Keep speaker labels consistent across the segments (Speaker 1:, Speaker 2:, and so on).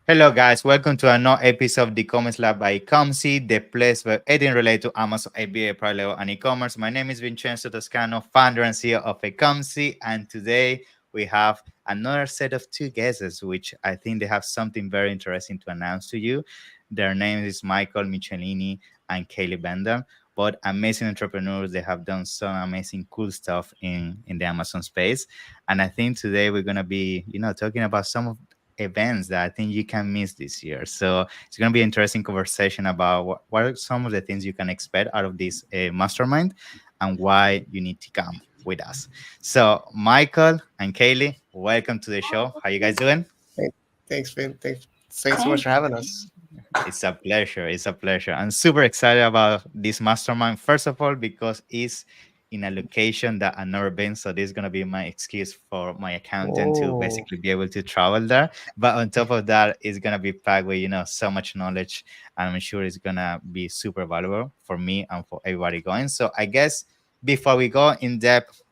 Speaker 1: Hello, guys. Welcome to another episode of the e-commerce lab by Ecomcy, the place where anything related to Amazon, ABA, parallel, and e-commerce. My name is Vincenzo Toscano, founder and CEO of Ecomcy, and today we have another set of two guests, which I think they have something very interesting to announce to you. Their name is Michael Michelini and Kayleigh Bendall, both amazing entrepreneurs. They have done some amazing, cool stuff in the Amazon space, and I think today we're gonna be, talking about some of events that I think you can miss this year. So it's going to be an interesting conversation about what are some of the things you can expect out of this mastermind and why you need to come with us. So Michael and Kayleigh, welcome to the show. How you guys doing?
Speaker 2: Thank- Thanks, Vin. Thanks so much for having us.
Speaker 1: It's a pleasure. It's a pleasure. I'm super excited about this mastermind. First of all, because it's in a location that I've never been. So this is gonna be my excuse for my accountant to
Speaker 2: Oh,
Speaker 1: basically be able to travel there. But on top of that, it's gonna be packed with so much knowledge. And I'm sure it's gonna be super valuable for me and for everybody going. So I guess before we go in depth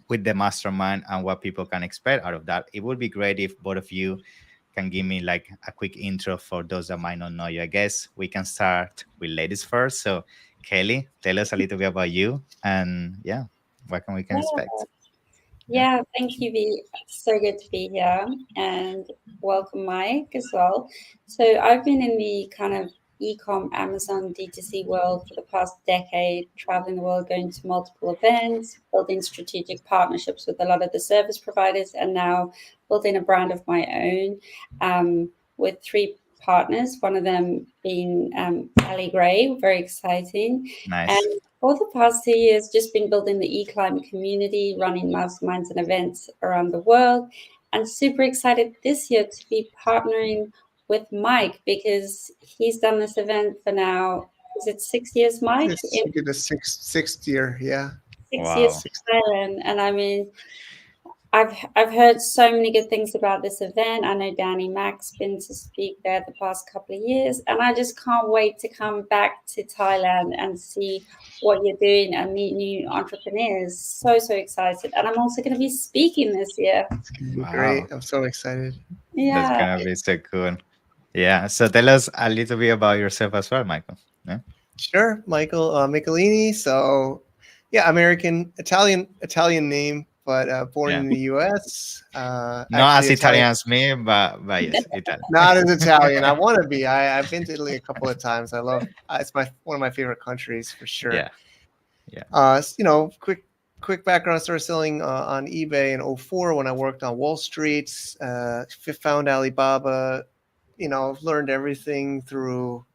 Speaker 1: with the mastermind and what people can expect out of that, it would be great if both of you can give me like a quick intro for those that might not know you. I guess we can start with ladies first. So, Kayleigh, tell us a little bit about you and yeah, what can we can expect? Yeah.
Speaker 3: Yeah, thank you, V. So good to be here and welcome, Mike, as well. So, I've been in the kind of e-com Amazon D2C world for the past decade, traveling the world, going to multiple events, building strategic partnerships with a lot of the service providers, and now building a brand of my own with three partners, one of them being Ali Gray, very exciting.
Speaker 1: Nice.
Speaker 3: And for the past 2 years, just been building the e-climate community, running masterminds and events around the world, and super excited this year to be partnering with Mike because he's done this event for now. Is it 6 years, Mike?
Speaker 2: this will be the sixth year. Yeah,
Speaker 3: 6 years
Speaker 1: Wow.
Speaker 2: six.
Speaker 3: for Thailand, and I mean, I've heard so many good things about this event. I know Danny Mack's been to speak there the past couple of years, and I just can't wait to come back to Thailand and see what you're doing and meet new entrepreneurs. So excited. And I'm also going to be speaking this year.
Speaker 2: It's gonna be great.
Speaker 1: Wow.
Speaker 2: I'm so excited.
Speaker 1: That's
Speaker 3: Yeah.
Speaker 1: gonna be so cool. Yeah. So tell us a little bit about yourself as well, Michael. Yeah.
Speaker 2: Sure, Michael Michelini. So, yeah, Italian name, but born
Speaker 1: Yeah.
Speaker 2: in the U.S.
Speaker 1: Not
Speaker 2: Actually,
Speaker 1: as
Speaker 2: Italian.
Speaker 1: Italian as me, but yes, Italian.
Speaker 2: Not as Italian. I want to be. I've been to Italy a couple of times. I love. It's my one of my favorite countries for sure.
Speaker 1: Yeah. Yeah.
Speaker 2: Quick background. I started selling on eBay in '04 when I worked on Wall Street. Found Alibaba. Learned everything through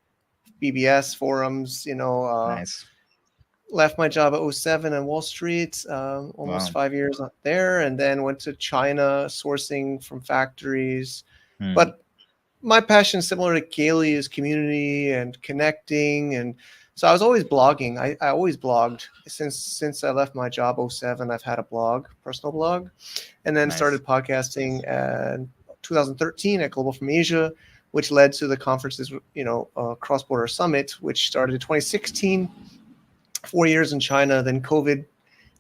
Speaker 2: BBS forums.
Speaker 1: Nice.
Speaker 2: Left my job at '07 on Wall Street, almost
Speaker 1: Wow.
Speaker 2: 5 years out there, and then went to China sourcing from factories.
Speaker 1: Hmm.
Speaker 2: But my passion, similar to Kayleigh, is community and connecting. And so I was always blogging. I always blogged since I left my job '07. I've had a blog, personal blog, and then
Speaker 1: Nice.
Speaker 2: started podcasting in 2013 at Global from Asia, which led to the conferences, Cross Border Summit, which started in 2016. 4 years in China, then COVID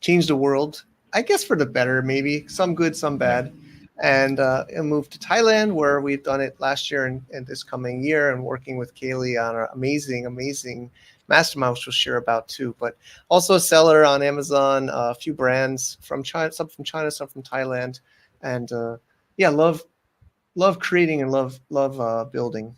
Speaker 2: changed the world. I guess for the better, maybe some good, some
Speaker 1: Yeah.
Speaker 2: bad. And I moved to Thailand, where we've done it last year and this coming year, and working with Kayleigh on our amazing mastermind, which we'll share about too. But also a seller on Amazon, a few brands from China, some from China, some from Thailand, and yeah, love creating and love building.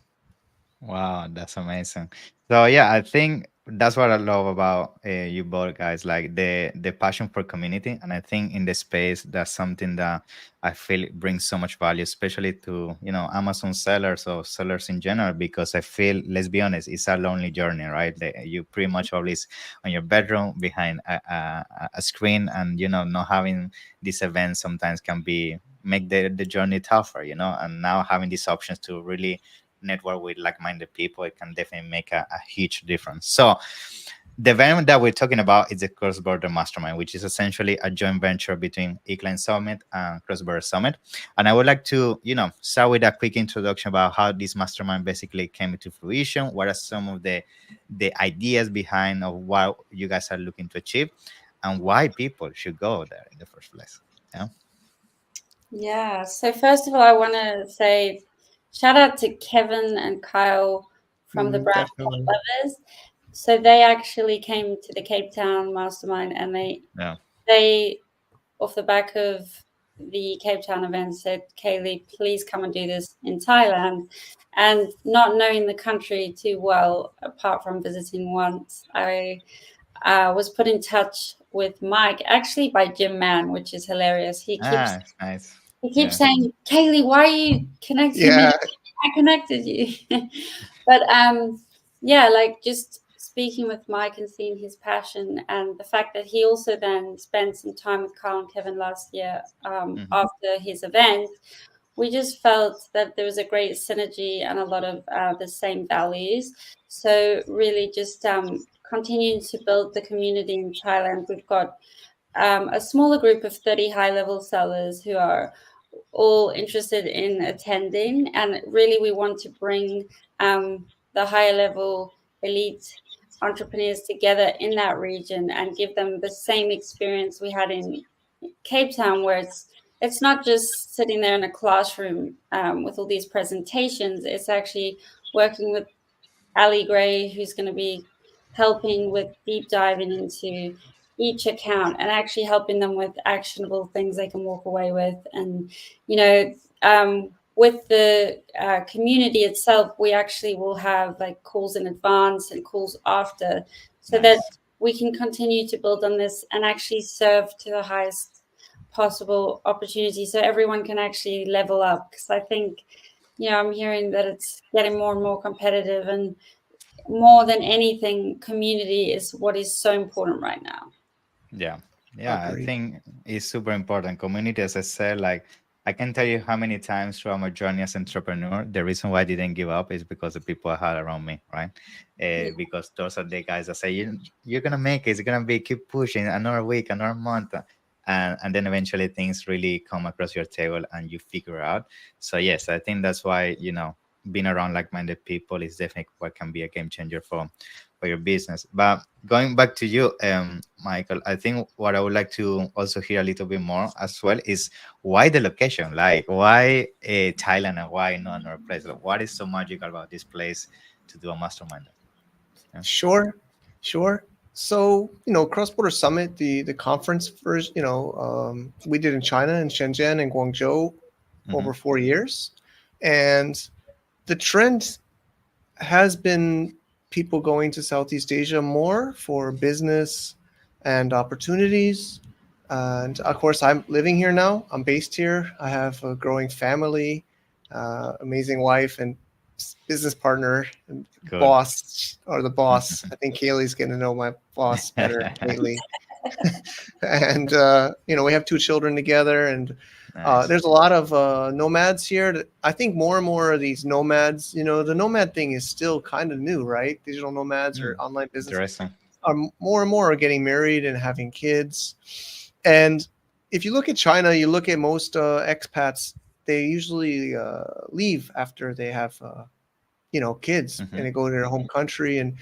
Speaker 1: Wow, that's amazing. So yeah, I think that's what I love about you both guys, like the passion for community, and I think in the space that's something that I feel it brings so much value, especially to Amazon sellers or sellers in general, because I feel, let's be honest, it's a lonely journey, right? You pretty much always on your bedroom behind a screen, and not having this event sometimes can be make the journey tougher, and now having these options to really network with like-minded people, it can definitely make a huge difference. So the event that we're talking about is the cross-border mastermind, which is essentially a joint venture between Ecline Summit and Cross-Border Summit. And I would like to start with a quick introduction about how this mastermind basically came into fruition, what are some of the ideas behind of what you guys are looking to achieve, and why people should go there in the first place. Yeah.
Speaker 3: Yeah. So first of all, I want to say shout out to Kevin and Kyle from the brand
Speaker 2: Definitely.
Speaker 3: Lovers. So they actually came to the Cape Town mastermind, and
Speaker 1: Yeah.
Speaker 3: they off the back of the Cape Town event said, Kayleigh, please come and do this in Thailand. And not knowing the country too well, apart from visiting once, I was put in touch with Mike, actually by Jim Mann, which is hilarious.
Speaker 1: Ah, nice.
Speaker 3: He keeps
Speaker 1: Yeah.
Speaker 3: saying, Kayleigh, why are you connecting me?
Speaker 2: Yeah.
Speaker 3: I connected you. But yeah, like just speaking with Mike and seeing his passion, and the fact that he also then spent some time with Carl and Kevin last year
Speaker 1: Mhm.
Speaker 3: after his event, we just felt that there was a great synergy and a lot of the same values. So really just continuing to build the community in Thailand. We've got a smaller group of 30 high level sellers who are all interested in attending. And really, we want to bring the higher level elite entrepreneurs together in that region and give them the same experience we had in Cape Town, where it's not just sitting there in a classroom with all these presentations. It's actually working with Ali Gray, who's going to be helping with deep diving into each account and actually helping them with actionable things they can walk away with. And, you know, with the community itself, we actually will have like calls in advance and calls after so that
Speaker 1: Nice.
Speaker 3: we can continue to build on this and actually serve to the highest possible opportunity so everyone can actually level up. Because I think, you know, I'm hearing that it's getting more and more competitive, and more than anything, community is what is so important right now.
Speaker 1: Yeah. Yeah. I
Speaker 2: Agreed.
Speaker 1: think it's super important. Community, as I said, like I can tell you how many times throughout my journey as entrepreneur, the reason why I didn't give up is because the people I had around me, right?
Speaker 3: Yeah.
Speaker 1: Because those are the guys that say, you're going to make it. It's going to be, keep pushing another week, another month. And then eventually things really come across your table and you figure out. So, yes, I think that's why, being around like-minded people is definitely what can be a game changer for your business. But going back to you, Michael, I think what I would like to also hear a little bit more as well is why the location? Like, why Thailand and why not another place? Like, what is so magical about this place to do a mastermind? Yeah.
Speaker 2: Sure, sure. So, Cross Border Summit, the conference first, we did in China, in Shenzhen and Guangzhou
Speaker 1: Hmm.
Speaker 2: over 4 years. And the trend has been people going to Southeast Asia more for business and opportunities. And of course, I'm living here now. I'm based here. I have a growing family, amazing wife, and business partner and
Speaker 1: Cool.
Speaker 2: boss, or the boss. I think Kayleigh's getting to know my boss better lately. And we have two children together, and
Speaker 1: Nice.
Speaker 2: there's a lot of nomads here. I think more and more of these nomads, the nomad thing is still kind of new, right? Digital nomads or
Speaker 1: Mm,
Speaker 2: online business
Speaker 1: interesting.
Speaker 2: are more and more are getting married and having kids. And if you look at China, you look at most expats, they usually leave after they have kids, and
Speaker 1: Hmm.
Speaker 2: they go to their home country. And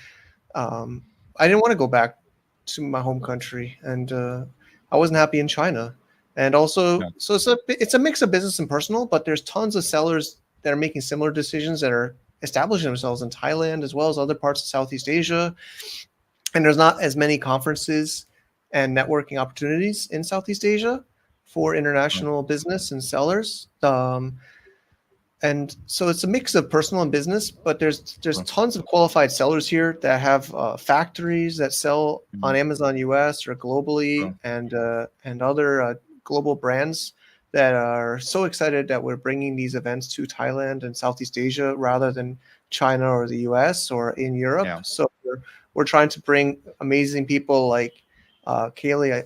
Speaker 2: um, I didn't want to go back to my home country, and I wasn't happy in China. And also,
Speaker 1: Yeah.
Speaker 2: so it's a mix of business and personal, but there's tons of sellers that are making similar decisions that are establishing themselves in Thailand as well as other parts of Southeast Asia. And there's not as many conferences and networking opportunities in Southeast Asia for
Speaker 1: Cool.
Speaker 2: international business and sellers. And so it's a mix of personal and business, but there's
Speaker 1: Cool.
Speaker 2: tons of qualified sellers here that have factories that sell on
Speaker 1: Mhm.
Speaker 2: Amazon US or globally,
Speaker 1: Cool.
Speaker 2: and other global brands that are so excited that we're bringing these events to Thailand and Southeast Asia rather than China or the US or in Europe.
Speaker 1: Yeah.
Speaker 2: So we're trying to bring amazing people like Kayleigh.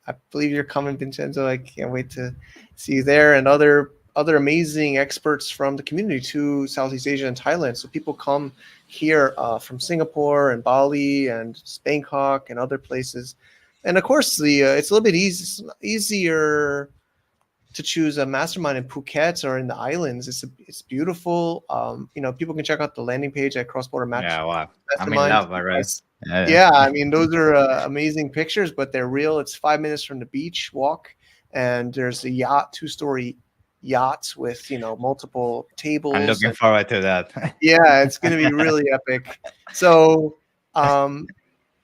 Speaker 2: I believe you're coming, Vincenzo. I can't wait to see you there, and other amazing experts from the community to Southeast Asia and Thailand. So people come here from Singapore and Bali and Bangkok and other places. And of course, the it's a little bit easier to choose a mastermind in Phuket or in the islands. It's beautiful. People can check out the landing page at Cross Border
Speaker 1: Yeah. Wow. I'm in
Speaker 2: Mastermind.
Speaker 1: love already. Yeah.
Speaker 2: Yeah, I mean, those are amazing pictures, but they're real. It's 5 minutes from the beach walk, and there's a yacht, two-story yachts with, multiple
Speaker 1: I'm
Speaker 2: tables.
Speaker 1: looking forward to that.
Speaker 2: Yeah, it's going to be really epic. So, um,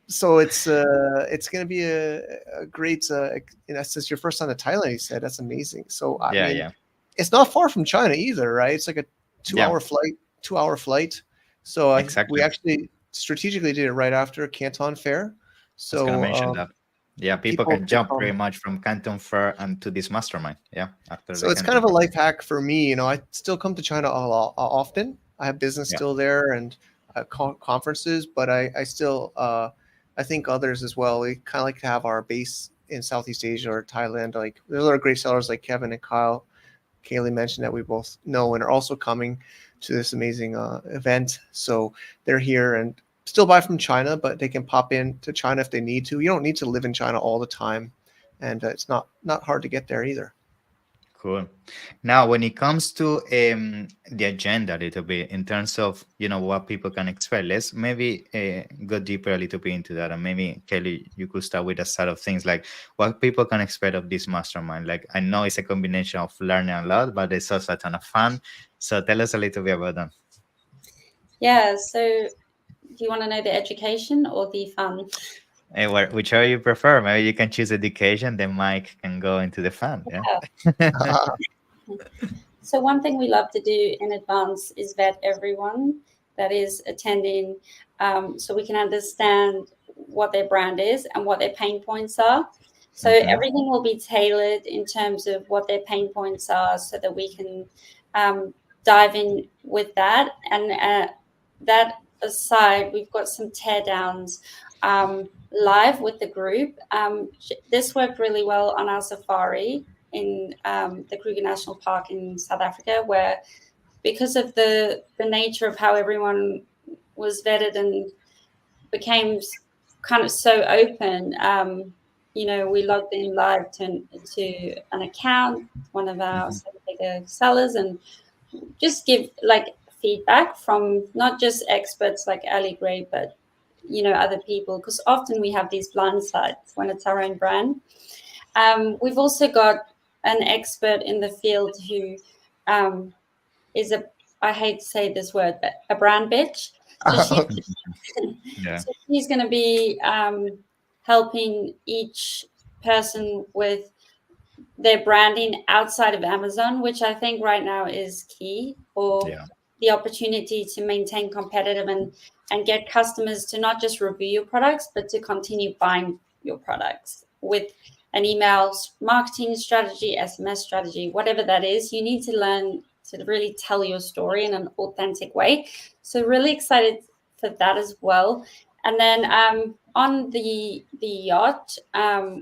Speaker 2: it's going to be a great, since you're first time to Thailand, you said, that's amazing. So, I
Speaker 1: Yeah,
Speaker 2: mean,
Speaker 1: yeah,
Speaker 2: it's not far from China either, right? It's like a
Speaker 1: yeah,
Speaker 2: 2 hour flight. So we
Speaker 1: exactly.
Speaker 2: actually strategically did it right after Canton Fair.
Speaker 1: I was gonna
Speaker 2: So
Speaker 1: mention that. Yeah, people
Speaker 2: people
Speaker 1: can
Speaker 2: can
Speaker 1: jump pretty
Speaker 2: come.
Speaker 1: much from Canton Fair and to this mastermind. Yeah, after
Speaker 2: So
Speaker 1: the
Speaker 2: it's kind
Speaker 1: Canton
Speaker 2: of a
Speaker 1: Fair.
Speaker 2: life hack for me. I still come to China often. I have business
Speaker 1: Yeah,
Speaker 2: still there and conferences, but I still I think others as well. We kind of like to have our base in Southeast Asia or Thailand. Like there's other great sellers like Kevin and Kayleigh mentioned that we both know and are also coming to this amazing event. So they're here and still buy from China, but they can pop in to China if they need to. You don't need to live in China all the time, and it's not hard to get there either.
Speaker 1: cool. Now, when it comes to the agenda a little bit in terms of what people can expect, let's maybe go deeper a little bit into that, and maybe Kelly, you could start with the side of things like what people can expect of this mastermind. Like I know it's a combination of learning a lot, but it's also a ton of fun. So tell us a little bit about that.
Speaker 3: Yeah. So, do you want to know the education or the fun?
Speaker 1: Whichever you prefer. Maybe you can choose education, then Mike can go into the fun. Yeah.
Speaker 3: Yeah. So one thing we love to do in advance is vet everyone that is attending, so we can understand what their brand is and what their pain points are. So
Speaker 1: Mhm.
Speaker 3: everything will be tailored in terms of what their pain points are, so that we can dive in with that. And that aside, we've got some teardowns live with the group. This worked really well on our safari in the Kruger National Park in South Africa, where because of the nature of how everyone was vetted and became kind of so open, we logged in live to an account, one of our
Speaker 1: Mhm.
Speaker 3: bigger sellers, and just give like feedback from not just experts like Ali Gray, but other people, because often we have these blind sides when it's our own brand. We've also got an expert in the field who is I hate to say this word, but a brand bitch. So
Speaker 2: Okay.
Speaker 1: Yeah.
Speaker 3: she's going to be helping each person with their branding outside of Amazon, which I think right now is key for
Speaker 1: Yeah.
Speaker 3: the opportunity to maintain competitive and get customers to not just review your products, but to continue buying your products with an email marketing strategy, SMS strategy, whatever that is. You need to learn to really tell your story in an authentic way. So really excited for that as well. And then on the yacht,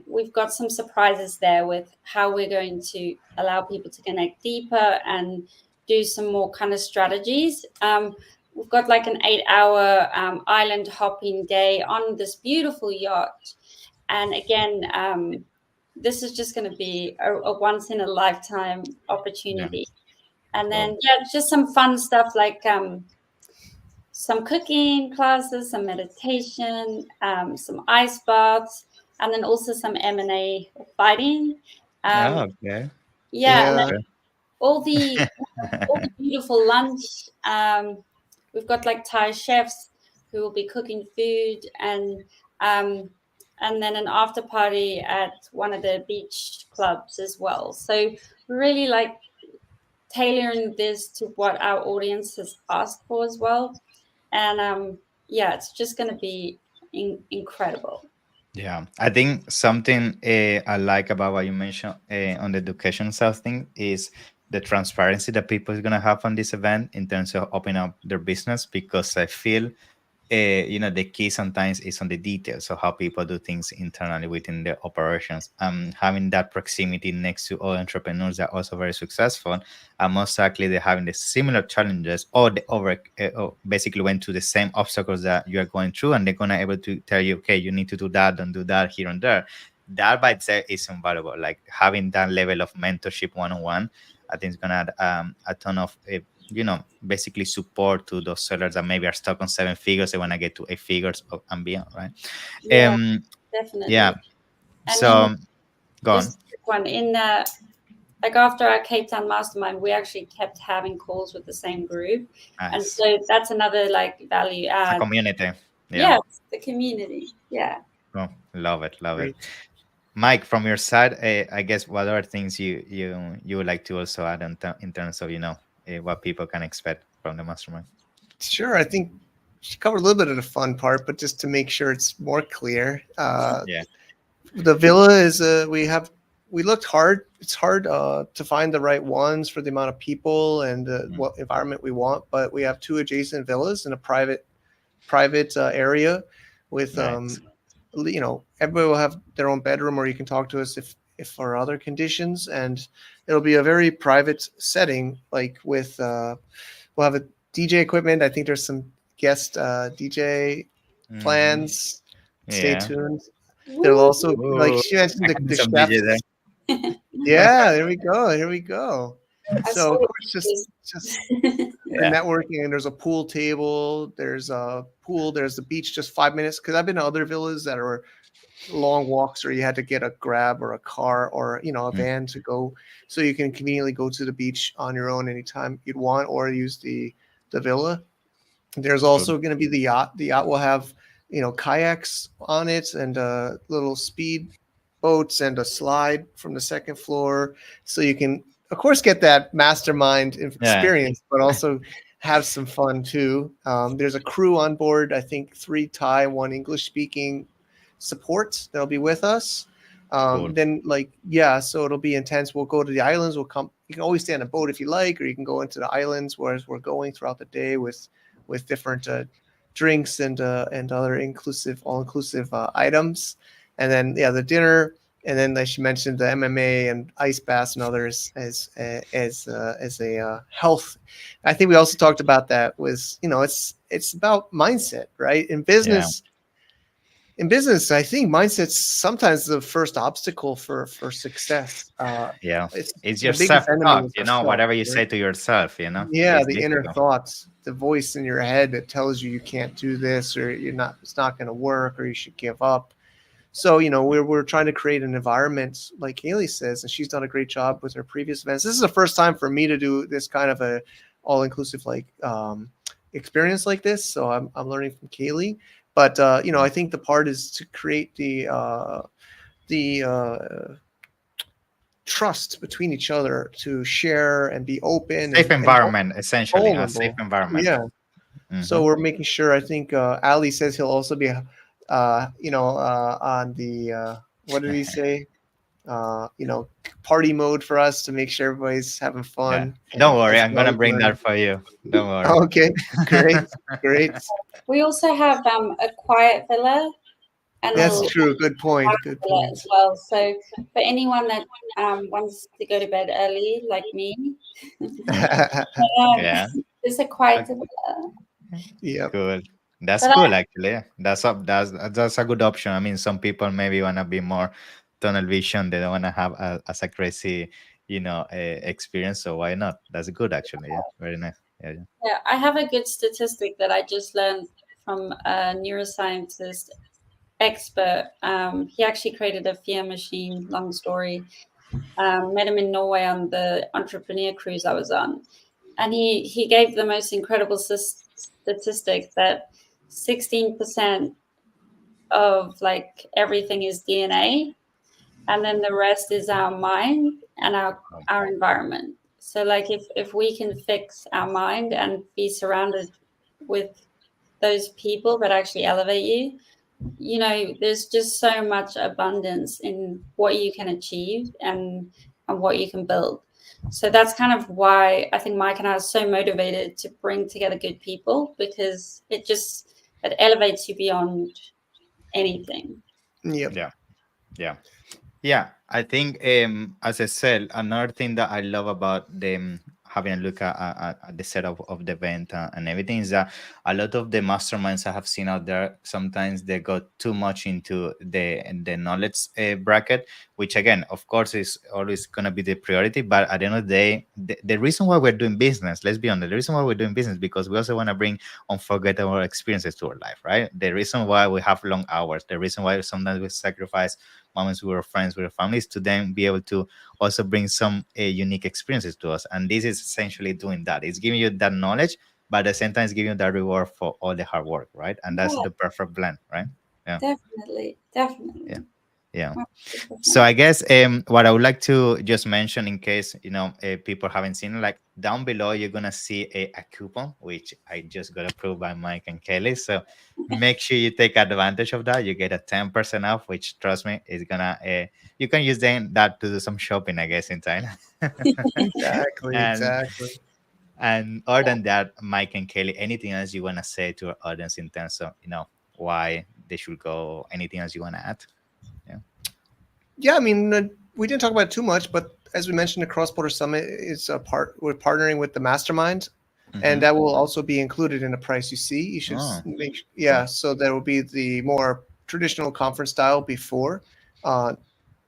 Speaker 3: we've got some surprises there with how we're going to allow people to connect deeper and do some more kind of strategies. We've got like an 8-hour island hopping day on this beautiful yacht. And again, this is just going to be a once in a lifetime
Speaker 1: Yeah.
Speaker 3: opportunity. And
Speaker 1: Cool.
Speaker 3: then, yeah, just some fun stuff like some cooking classes, some meditation, some ice baths, and then also some M&A fighting.
Speaker 1: Oh,
Speaker 3: Um,
Speaker 1: okay.
Speaker 3: yeah, and then
Speaker 2: Yeah.
Speaker 1: Okay.
Speaker 3: all the beautiful lunch. We've got like Thai chefs who will be cooking food, um, and then an after party at one of the beach clubs as well. So really like tailoring this to what our audience has asked for as well. And yeah, it's just going to be incredible.
Speaker 1: Yeah, I think something I like about what you mentioned on the education side of thing is the transparency that people is gonna have on this event in terms of opening up their business, because I feel the key sometimes is on the details of how people do things internally within their operations. Having that proximity next to other entrepreneurs that are also very successful, and most likely they're having the similar challenges, or or basically went to the same obstacles that you are going through, and they're gonna able to tell you, okay, you need to do that, don't do that here and there. That by itself is invaluable. Like having that level of mentorship one on one, I think is gonna add a ton of basically support to those sellers that maybe are stuck on 7 figures. They want to get to 8 figures and beyond, right?
Speaker 3: Yeah,
Speaker 1: um yeah,
Speaker 3: definitely. And then
Speaker 1: so go on.
Speaker 3: just one in like after our Cape Town mastermind, we actually kept having calls with the same group. And
Speaker 1: Nice.
Speaker 3: so that's another like value
Speaker 1: A
Speaker 3: add.
Speaker 1: community. Yeah.
Speaker 3: Yeah, it's the community. Yeah.
Speaker 1: Oh, love it. Love it.
Speaker 2: Great.
Speaker 1: Mike, from your side, I guess what are things you would like to also add in terms of what people can expect from the mastermind?
Speaker 2: Sure. I think she covered a little bit of the fun part, but just to make sure it's more clear,
Speaker 1: Yeah.
Speaker 2: the villa is we looked hard. It's hard to find the right ones for the amount of people and
Speaker 1: Mm,
Speaker 2: what environment we want, but we have two adjacent villas in a private area with
Speaker 1: nice.
Speaker 2: everybody will have their own bedroom, or you can talk to us if for other conditions, and it'll be a very private setting, like with we'll have a DJ equipment. I think there's some guest DJ
Speaker 1: Hmm.
Speaker 2: plans. Stay
Speaker 1: Yeah.
Speaker 2: tuned. There'll
Speaker 3: Woo!
Speaker 2: also, like
Speaker 1: Ooh,
Speaker 2: she mentioned,
Speaker 1: I
Speaker 2: the,
Speaker 1: can do
Speaker 2: the
Speaker 1: some DJ there.
Speaker 2: chefs. Yeah, there we go. Here we go.
Speaker 3: I
Speaker 2: So
Speaker 3: saw
Speaker 2: of
Speaker 3: the
Speaker 2: course, just
Speaker 3: pictures.
Speaker 2: the
Speaker 1: Yeah.
Speaker 2: networking, and there's a pool table, there's a pool, there's the beach just 5 minutes, because I've been to other villas that are long walks where you had to get a grab or a car or a
Speaker 1: Mm,
Speaker 2: van to go, so you can conveniently go to the beach on your own anytime you'd want, or use the villa. There's
Speaker 1: cool.
Speaker 2: also going to be the yacht will have kayaks on it, and little speed boats, and a slide from the second floor, so you can of course get that mastermind
Speaker 1: Yeah.
Speaker 2: experience, but also have some fun too. There's a crew on board. I think 3 Thai, 1 English speaking support that'll be with us.
Speaker 1: Cool.
Speaker 2: Then, like, yeah, so it'll be intense. We'll go to the islands. We'll come. You can always stay on a boat if you like, or you can go into the islands, whereas we're going throughout the day with different drinks and other all inclusive items. And then, yeah, the dinner, and then, like she mentioned, the MMA and ice baths and others as a health. I think we also talked about that. Was it's about mindset, right?
Speaker 1: Yeah.
Speaker 2: In business, I think mindset's sometimes the first obstacle for success.
Speaker 1: Yeah.
Speaker 2: It's
Speaker 1: It's your
Speaker 2: the biggest enemy
Speaker 1: self-talk,
Speaker 2: is ourselves,
Speaker 1: whatever you
Speaker 2: right?
Speaker 1: say to yourself,
Speaker 2: Yeah,
Speaker 1: it's
Speaker 2: the inner
Speaker 1: difficult.
Speaker 2: thoughts, the voice in your head that tells you can't do this, or it's not going to work, or you should give up. So, we're trying to create an environment, like Kayleigh says, and she's done a great job with her previous events. This is the first time for me to do this kind of a all inclusive experience like this. So I'm learning from Kayleigh, but I think the part is to create the trust between each other, to share and be open
Speaker 1: Safe
Speaker 2: and
Speaker 1: environment, essentially, a safe
Speaker 2: vulnerable.
Speaker 1: environment.
Speaker 2: Yeah.
Speaker 1: Hmm.
Speaker 2: So we're making sure. I think Ali says he'll also be, on the what did he say? Party mode for us, to make sure everybody's having
Speaker 1: Yeah.
Speaker 2: fun
Speaker 1: Don't worry,
Speaker 2: as
Speaker 1: I'm
Speaker 2: well
Speaker 1: gonna
Speaker 2: as
Speaker 1: bring
Speaker 2: learning.
Speaker 1: that for you. Don't worry.
Speaker 2: Okay, great, great.
Speaker 3: We also have a quiet villa and a
Speaker 2: That's true. Good point. Good
Speaker 3: villa
Speaker 2: point.
Speaker 3: as well. So for anyone that wants to go to bed early, like me, um,
Speaker 1: Yeah.
Speaker 3: there's a quiet
Speaker 1: Okay.
Speaker 3: villa.
Speaker 2: Yep.
Speaker 1: Cool. That's
Speaker 3: But
Speaker 1: cool, actually. That's a good option. I mean, some people maybe wanna be more tunnel vision. They don't wanna have as a crazy, experience. So why not? That's good, actually. Yeah, very nice. Yeah, yeah.
Speaker 3: yeah, I have a good statistic that I just learned from a neuroscientist expert. He actually created a fear machine. Long story. Met him in Norway on the entrepreneur cruise I was on, and he gave the most incredible statistic that 16% of like everything is DNA, and then the rest is our mind and our environment. So like if we can fix our mind and be surrounded with those people that actually elevate you, there's just so much abundance in what you can achieve and what you can build. So that's kind of why I think Mike and I are so motivated to bring together good people, because it elevates you beyond anything.
Speaker 2: Yep.
Speaker 1: Yeah. Yeah. Yeah, I think as I said, another thing that I love about them having a look at the setup of the event and everything is that a lot of the masterminds I have seen out there, sometimes they go too much into the knowledge bracket, which again, of course, is always gonna be the priority. But at the end of the day, the reason why we're doing business, let's be honest, the reason why we're doing business because we also want to bring unforgettable experiences to our life, right? The reason why we have long hours, the reason why sometimes we sacrifice moments with our friends, with our families, to then be able to also bring some unique experiences to us. And this is essentially doing that. It's giving you that knowledge, but at the same time, it's giving you that reward for all the hard work, right? And that's
Speaker 3: Yeah,
Speaker 1: the perfect blend, right? Yeah,
Speaker 3: definitely,
Speaker 1: yeah,
Speaker 3: definitely.
Speaker 1: yeah. So
Speaker 3: 100%.
Speaker 1: I guess what I would like to just mention, in case people haven't seen, like down below, you're gonna see a coupon which I just got approved by Mike and Kayleigh. So make sure you take advantage of that. You get a 10% off, which trust me is gonna you can use then that to do some shopping, I guess, in Thailand.
Speaker 2: Exactly,
Speaker 1: and
Speaker 2: exactly.
Speaker 1: and other than that, Mike and Kayleigh, anything else you wanna say to our audience in terms of why they should go? Anything else you wanna add? Yeah.
Speaker 2: Yeah, I mean, we didn't talk about it too much, but as we mentioned, the Cross Border Summit is a part. We're partnering with the mastermind, and
Speaker 1: Mm-hmm.
Speaker 2: that will also be included in the price you see. You should
Speaker 1: Oh,
Speaker 2: make, yeah. So there will be the more traditional conference style before, a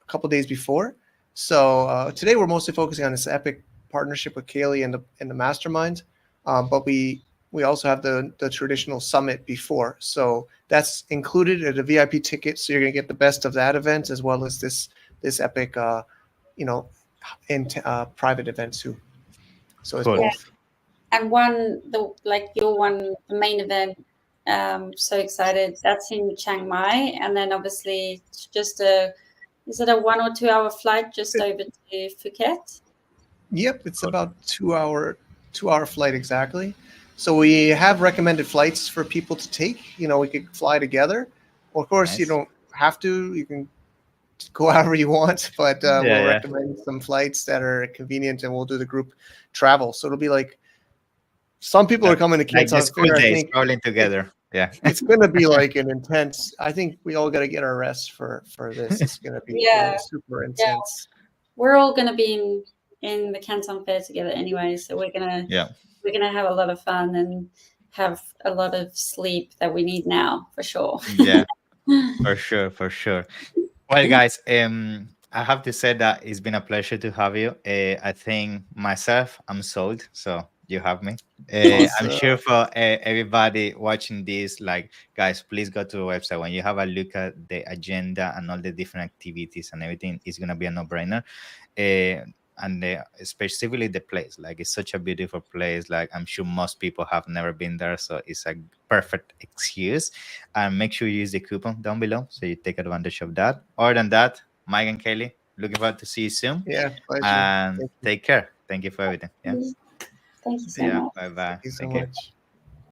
Speaker 2: couple days before. So today we're mostly focusing on this epic partnership with Kayleigh and the mastermind, but we also have the traditional summit before. So that's included at a VIP ticket. So you're going to get the best of that event as well as this epic, you know, private event too. So it's
Speaker 1: cool.
Speaker 3: Yeah.
Speaker 2: both.
Speaker 3: And the main event, so excited. That's in Chiang Mai, and then obviously it's just is it a 1 or 2 hour flight just over to Phuket?
Speaker 2: Yep, it's
Speaker 1: Cool.
Speaker 2: about 2 hour flight exactly. So we have recommended flights for people to take. We could fly together. Of course, you
Speaker 1: Nice.
Speaker 2: don't have to. You can go however you want, but
Speaker 1: Yeah,
Speaker 2: we'll
Speaker 1: yeah.
Speaker 2: recommend some flights that are convenient, and we'll do the group travel. So it'll be like some people are
Speaker 1: Like,
Speaker 2: coming to
Speaker 1: like
Speaker 2: Canton
Speaker 1: just school
Speaker 2: Fair. I
Speaker 1: days
Speaker 2: think
Speaker 1: traveling together. Yeah.
Speaker 2: it's going to be like an intense. I think we all got to get our rest for this. It's going to be
Speaker 3: Yeah,
Speaker 2: super
Speaker 3: yeah.
Speaker 2: intense.
Speaker 3: We're all going to be in the Canton Fair together anyway, so we're
Speaker 1: Yeah.
Speaker 3: gonna have a lot of fun and have a lot of sleep that we need now for sure.
Speaker 1: Yeah. For sure. For sure. Well, guys, I have to say that it's been a pleasure to have you. I think myself, I'm sold. So you have me. I'm
Speaker 2: Awesome.
Speaker 1: sure for everybody watching this, like, guys, please go to the website. When you have a look at the agenda and all the different activities and everything, it's gonna be a no-brainer. And specifically the place, like, it's such a beautiful place. Like, I'm sure most people have never been there, so it's a perfect excuse. And make sure you use the coupon down below so you take advantage of that. Other than that, Mike and Kayleigh, looking forward to see you soon.
Speaker 2: Yeah, pleasure.
Speaker 1: And
Speaker 2: Thank you.
Speaker 1: take care. Thank you for everything. Yeah.
Speaker 3: Thank you
Speaker 1: See
Speaker 3: so
Speaker 1: ya.
Speaker 3: much.
Speaker 1: Bye bye.
Speaker 2: Thank you so
Speaker 1: Thank you.
Speaker 2: much.